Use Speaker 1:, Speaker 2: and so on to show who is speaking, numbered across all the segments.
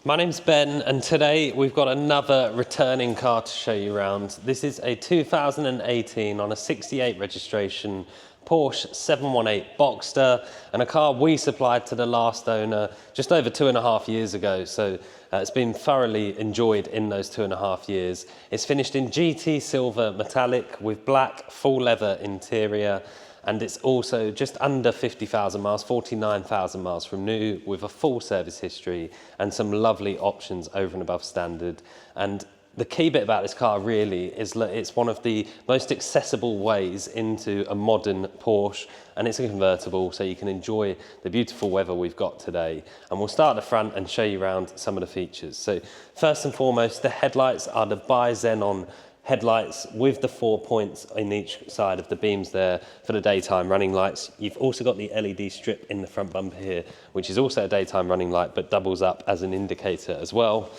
Speaker 1: My name's Ben, and today we've got another returning car to show you around. This is a 2018 on a 68 registration Porsche 718 Boxster, and a car we supplied to the last owner just over 2.5 years ago. So it's been thoroughly enjoyed in those 2.5 years. It's finished in GT silver metallic with black full leather interior. And it's also just under 50,000 miles, 49,000 miles from new, with a full service history and some lovely options over and above standard. And the key bit about this car really is that it's one of the most accessible ways into a modern Porsche, and it's a convertible, so you can enjoy the beautiful weather we've got today. And we'll start at the front and show you around some of the features. So first and foremost, the headlights are the Bi-Xenon headlights with the 4 points in each side of the beams there for the daytime running lights. You've also got the LED strip in the front bumper here, which is also a daytime running light, but doubles up as an indicator as well.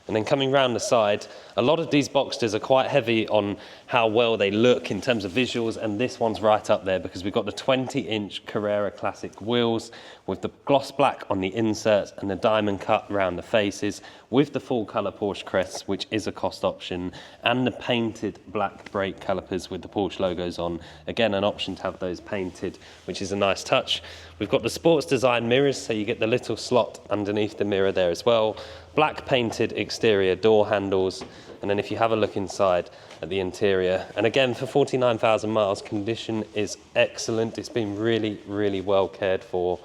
Speaker 1: And then coming round the side, a lot of these Boxsters are quite heavy on how well they look in terms of visuals, and this one's right up there because we've got the 20-inch Carrera Classic wheels with the gloss black on the inserts and the diamond cut around the faces, with the full colour Porsche crests, which is a cost option, and the painted black brake calipers with the Porsche logos on. Again, an option to have those painted, which is a nice touch. We've got the sports design mirrors, so you get the little slot underneath the mirror there as well. Black painted exterior door handles, and then if you have a look inside at the interior, and again for 49,000 miles, condition is excellent. It's been really, really well cared for.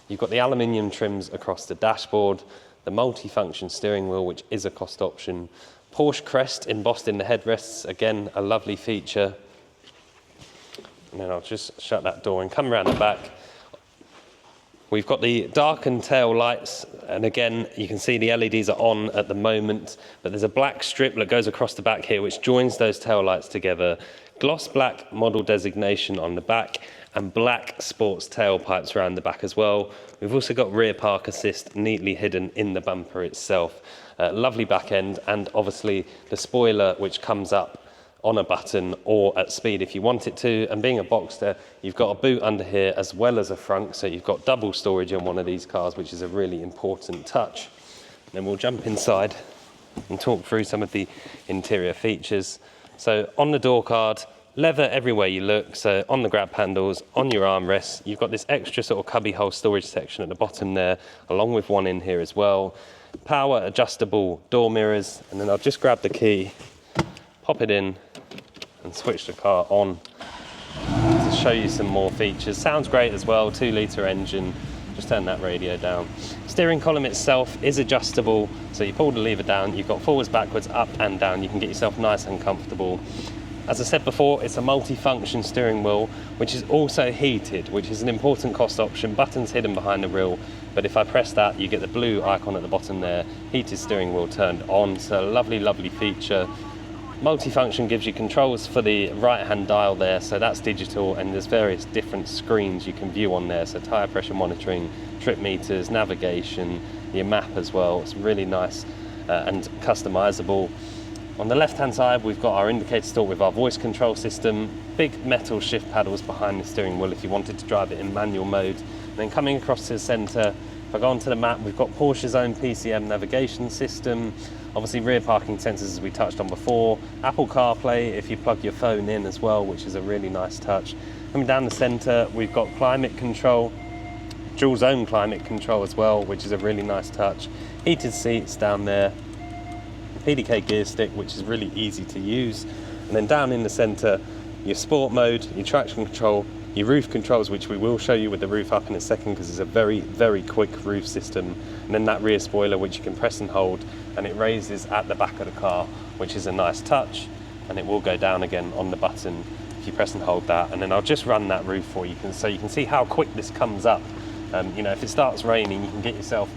Speaker 1: You've got the aluminium trims across the dashboard, the multifunction steering wheel, which is a cost option. Porsche crest embossed in the headrests, again a lovely feature. And then I'll just shut that door and come around the back. We've got the darkened tail lights, and again, you can see the LEDs are on at the moment, but there's a black strip that goes across the back here, which joins those tail lights together. Gloss black model designation on the back, and black sports tailpipes around the back as well. We've also got rear park assist neatly hidden in the bumper itself. Lovely back end, and obviously the spoiler, which comes up on a button or at speed if you want it to. And being a Boxster, you've got a boot under here as well as a frunk, so you've got double storage in one of these cars, which is a really important touch. And then we'll jump inside and talk through some of the interior features. So on the door card, leather everywhere you look, so on the grab handles, on your armrests, you've got this extra sort of cubby hole storage section at the bottom there, along with one in here as well. Power adjustable door mirrors, and then I'll just grab the key, pop it in, and switch the car on to show you some more features. Sounds great as well, 2-litre engine. Just turn that radio down. Steering column itself is adjustable, so you pull the lever down, you've got forwards, backwards, up and down. You can get yourself nice and comfortable. As I said before, it's a multi-function steering wheel, which is also heated, which is an important cost option. Buttons hidden behind the wheel, but if I press that, you get the blue icon at the bottom there. Heated steering wheel turned on, so a lovely, lovely feature. Multifunction gives you controls for the right-hand dial there, so that's digital, and there's various different screens you can view on there, so tyre pressure monitoring, trip meters, navigation, your map as well. It's really nice and customizable. On the left-hand side, we've got our indicator store with our voice control system, big metal shift paddles behind the steering wheel if you wanted to drive it in manual mode. And then coming across to the centre, if I go onto the map, we've got Porsche's own PCM navigation system, obviously rear parking sensors as we touched on before, Apple CarPlay if you plug your phone in as well, which is a really nice touch. Coming down the centre, we've got climate control, dual zone climate control as well, which is a really nice touch. Heated seats down there, PDK gear stick, which is really easy to use. And then down in the centre, your sport mode, your traction control, your roof controls, which we will show you with the roof up in a second because it's a very, very quick roof system. And then that rear spoiler, which you can press and hold, and it raises at the back of the car, which is a nice touch. And it will go down again on the button if you press and hold that. And then I'll just run that roof for you, so you can see how quick this comes up. You know, if it starts raining, you can get yourself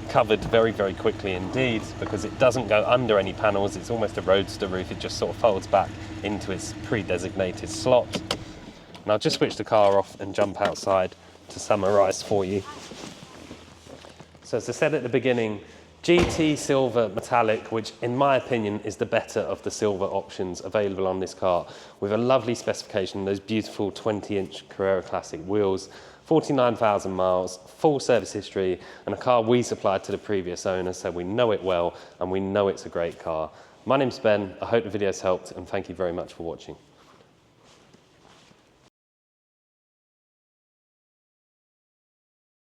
Speaker 1: covered very, very quickly indeed, because it doesn't go under any panels. It's almost a roadster roof. It just sort of folds back into its pre-designated slot. And I'll just switch the car off and jump outside to summarise for you. So as I said at the beginning, GT silver metallic, which in my opinion is the better of the silver options available on this car, with a lovely specification, those beautiful 20-inch Carrera Classic wheels, 49,000 miles, full service history, and a car we supplied to the previous owner, so we know it well and we know it's a great car. My name's Ben, I hope the video's helped, and thank you very much for watching.